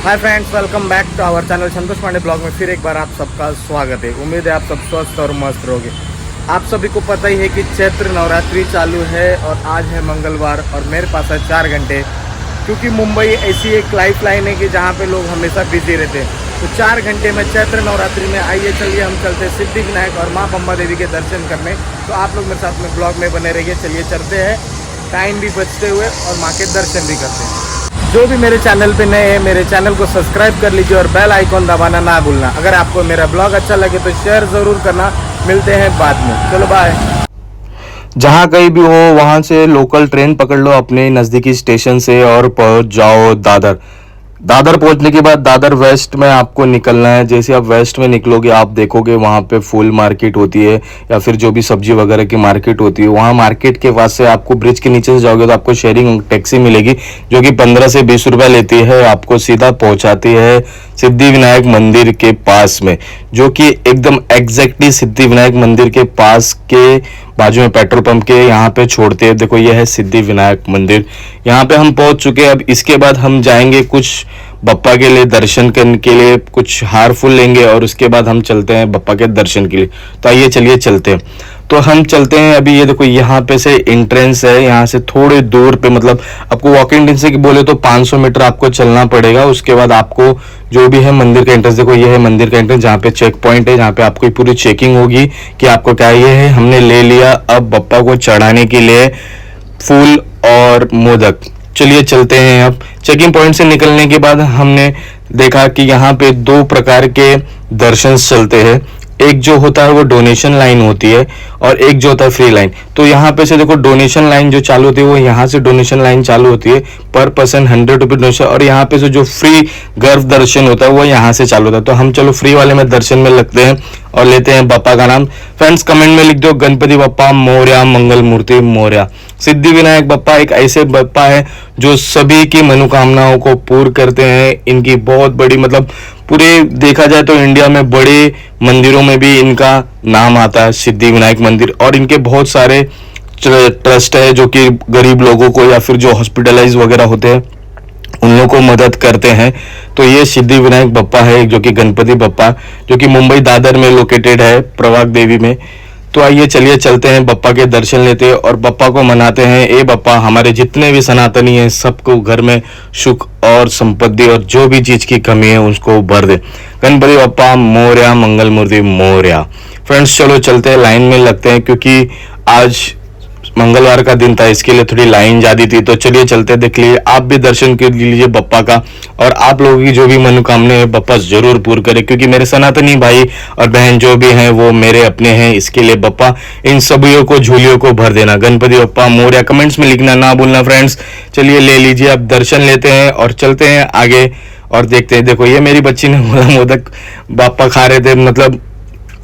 Hi friends, welcome back to our channel Santosh Pandey blog में फिर एक बार आप सबका स्वागत है। उम्मीद है आप सब स्वस्थ और मस्त रहोगे। आप सभी को पता ही है कि चैत्र नवरात्रि चालू है और आज है मंगलवार और मेरे पास है 4 घंटे, क्योंकि मुंबई ऐसी एक लाइफ लाइन है कि जहाँ पे लोग हमेशा बिजी रहते हैं। तो 4 घंटे में चैत्र नवरात्रि में आइए चलिए हम चलते हैं सिद्धि विनायक और माँ बम्बा देवी के दर्शन करने। तो आप लोग मेरे साथ में ब्लॉग में बने रहिए। चलिए चलते हैं, टाइम भी बचते हुए और माँ के दर्शन भी करते हैं। जो भी मेरे चैनल पे नए हैं मेरे चैनल को सब्सक्राइब कर लीजिए और बेल आइकॉन दबाना ना भूलना। अगर आपको मेरा ब्लॉग अच्छा लगे तो शेयर ज़रूर करना। मिलते हैं बाद में, चलो बाय। जहाँ कहीं भी हो वहाँ से लोकल ट्रेन पकड़ लो अपने नज़दीकी स्टेशन से और पहुँच जाओ दादर। दादर पहुंचने के बाद दादर वेस्ट में आपको निकलना है। जैसे आप वेस्ट में निकलोगे आप देखोगे वहाँ पे फूल मार्केट होती है या फिर जो भी सब्जी वगैरह की मार्केट होती है। वहाँ मार्केट के पास से आपको ब्रिज के नीचे से जाओगे तो आपको शेयरिंग टैक्सी मिलेगी जो कि 15 से 20 रुपये लेती है। आपको सीधा पहुँचाती है सिद्धि विनायक मंदिर के पास में, जो कि एकदम एग्जैक्टली सिद्धि विनायक मंदिर के पास के बाजू में पेट्रोल पंप के यहाँ पे छोड़ते हैं। देखो ये है सिद्धि विनायक मंदिर, यहाँ पे हम पहुंच चुके हैं। अब इसके बाद हम जाएंगे कुछ बप्पा के लिए दर्शन करने के लिए, कुछ हार फूल लेंगे और उसके बाद हम चलते हैं बप्पा के दर्शन के लिए। तो आइए चलिए चलते हैं। तो हम चलते हैं। अभी ये देखो यहाँ पे से एंट्रेंस है, यहाँ से थोड़े दूर पे मतलब आपको वॉकिंग डिस्टेंस से बोले तो 500 मीटर आपको चलना पड़ेगा। उसके बाद आपको जो भी है मंदिर का एंट्रेंस, देखो ये है मंदिर का एंट्रेंस जहाँ पे चेक पॉइंट है, जहाँ पे आपको पूरी चेकिंग होगी कि आपको क्या ये है। हमने ले लिया अब बप्पा को चढ़ाने के लिए फूल और मोदक। चलिए चलते हैं। अब चेकिंग पॉइंट से निकलने के बाद हमने देखा कि यहाँ पे 2 प्रकार के दर्शन चलते हैं। एक जो होता है वो डोनेशन लाइन होती है और एक जो होता है फ्री लाइन। तो यहाँ पे से देखो डोनेशन लाइन जो चालू होती है वो यहाँ से डोनेशन लाइन चालू होती है, पर पर्सन 100 रुपये डोनेशन। और यहाँ पे से जो फ्री गर्भ दर्शन होता है वो यहाँ से चालू होता है। तो हम चलो फ्री वाले में दर्शन में लगते हैं और लेते हैं बप्पा का नाम। फ्रेंड्स कमेंट में लिख दो गणपति बप्पा मोरया, मंगल मूर्ति मोरया। सिद्धि विनायक बप्पा एक ऐसे बप्पा है जो सभी की मनोकामनाओं को पूर्ण करते हैं। इनकी बहुत बड़ी मतलब पूरे देखा जाए तो इंडिया में बड़े मंदिरों में भी इनका नाम आता है सिद्धि विनायक मंदिर। और इनके बहुत सारे ट्रस्ट है जो कि गरीब लोगों को या फिर जो हॉस्पिटलाइज वगैरह होते हैं उन लोगों को मदद करते हैं। तो ये सिद्धि विनायक बप्पा है जो कि गणपति बप्पा, जो कि मुंबई दादर में लोकेटेड है, प्रभाग देवी में। तो आइए चलिए चलते हैं, बप्पा के दर्शन लेते हैं और बप्पा को मनाते हैं। ए बप्पा हमारे जितने भी सनातनी हैं सबको घर में सुख और संपत्ति और जो भी चीज की कमी है उसको भर दे। गणपति बप्पा मोरया, मंगल मूर्ति मोरया। फ्रेंड्स चलो चलते हैं, लाइन में लगते हैं क्योंकि आज मंगलवार का दिन था, इसके लिए थोड़ी लाइन ज्यादा थी। तो चलिए चलते, देख लीजिए आप भी दर्शन कर लीजिए बप्पा का और आप लोगों की जो भी मनोकामना है बप्पा जरूर पूर्ण करे, क्योंकि मेरे सनातनी भाई और बहन जो भी हैं वो मेरे अपने हैं। इसके लिए बप्पा इन सभी को झोलियों को भर देना। गणपति बप्पा मोरया कमेंट्स में लिखना ना भूलना फ्रेंड्स। चलिए ले लीजिए, अब दर्शन लेते हैं और चलते हैं आगे और देखते हैं। देखो ये मेरी बच्ची ने बोला मोदक बप्पा खा रहे थे, मतलब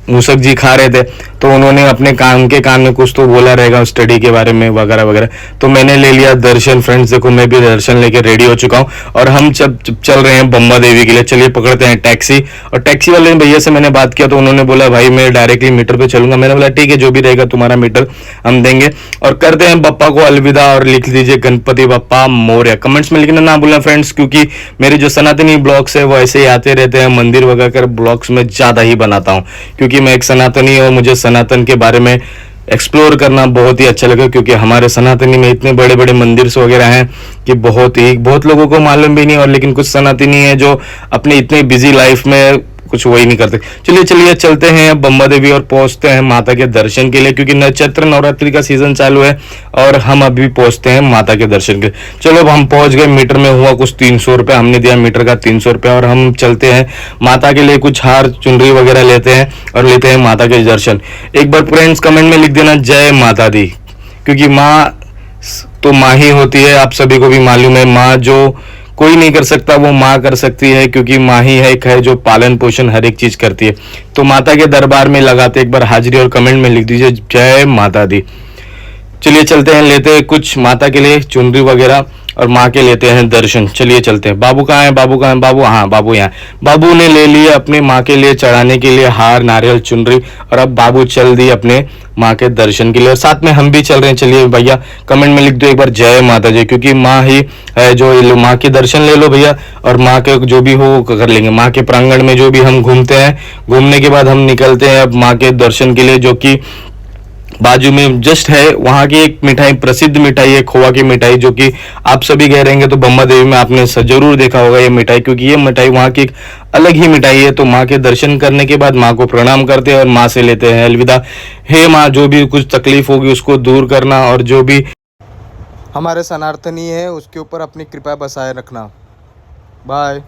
मूसक जी खा रहे थे, तो उन्होंने अपने कान के कान में कुछ तो बोला रहेगा स्टडी के बारे में वगैरह वगैरह। तो मैंने ले लिया दर्शन। फ्रेंड्स देखो मैं भी दर्शन लेके रेडी हो चुका हूँ और हम चल रहे हैं बम्बा देवी के लिए। चलिए पकड़ते हैं टैक्सी। और टैक्सी वाले भैया से मैंने बात किया तो उन्होंने बोला भाई मैं डायरेक्टली मीटर पे चलूंगा। मैंने बोला ठीक है, जो भी रहेगा तुम्हारा मीटर हम देंगे। और करते हैं बप्पा को अलविदा और लिख दीजिए गणपति बप्पा मोरया। कमेंट्स में लिखना ना भूलना फ्रेंड्स, क्योंकि मेरे जो सनातनी ब्लॉग्स है वो ऐसे ही आते रहते हैं। मंदिर वगैरह कर ब्लॉग्स में ज्यादा ही बनाता हूँ क्योंकि मैं एक सनातनी और मुझे सनातन के बारे में एक्सप्लोर करना बहुत ही अच्छा लगा। क्योंकि हमारे सनातनी में इतने बड़े बड़े मंदिर वगैरह हैं कि बहुत लोगों को मालूम भी नहीं। और लेकिन कुछ सनातनी है जो अपने इतने बिजी लाइफ में कुछ वही नहीं करते। चलिए चलते हैं बम्बा देवी और पहुंचते हैं माता के दर्शन के लिए, क्योंकि नवरात्र नवरात्रि का सीजन चालू है और हम अभी पहुंचते हैं माता के दर्शन के। चलो अब हम पहुंच गए। मीटर में हुआ कुछ 300 रुपये, हमने दिया मीटर का 300 रुपये और हम चलते हैं माता के लिए कुछ हार चुनरी वगैरह लेते हैं और लेते हैं माता के दर्शन। एक बार फ्रेंड्स कमेंट में लिख देना जय माता दी, क्योंकि माँ तो माँ ही होती है। आप सभी को भी मालूम है माँ जो कोई नहीं कर सकता वो माँ कर सकती है, क्योंकि माँ ही है एक है जो पालन पोषण हर एक चीज करती है। तो माता के दरबार में लगाते एक बार हाजिरी और कमेंट में लिख दीजिए जय माता दी। चलिए चलते हैं, लेते हैं कुछ माता के लिए चुनरी वगैरह और माँ के लेते हैं दर्शन। चलिए चलते हैं। बाबू कहाँ है, बाबू कहाँ है, बाबू, हाँ बाबू यहाँ है। बाबू ने ले लिया अपनी माँ के लिए चढ़ाने के लिए हार, नारियल, चुनरी, और अब बाबू चल दिए अपने माँ के दर्शन के लिए, और साथ में हम भी चल रहे हैं। चलिए भैया कमेंट में लिख दो एक बार जय माता जी, क्योंकि माँ ही है जो माँ के दर्शन ले लो भैया, और माँ के जो भी हो कर लेंगे। माँ के प्रांगण में जो भी हम घूमते हैं, घूमने के बाद हम निकलते हैं अब माँ के दर्शन के लिए, जो कि बाजू में जस्ट है। वहाँ की एक मिठाई, प्रसिद्ध मिठाई है खोवा की मिठाई, जो कि आप सभी गए रहेंगे तो बम्बा देवी में आपने जरूर देखा होगा ये मिठाई, क्योंकि ये मिठाई वहाँ की एक अलग ही मिठाई है। तो माँ के दर्शन करने के बाद माँ को प्रणाम करते हैं और माँ से लेते हैं अलविदा। हे माँ, जो भी कुछ तकलीफ होगी उसको दूर करना, और जो भी हमारे सनातनी है उसके ऊपर अपनी कृपा बसाए रखना। बाय।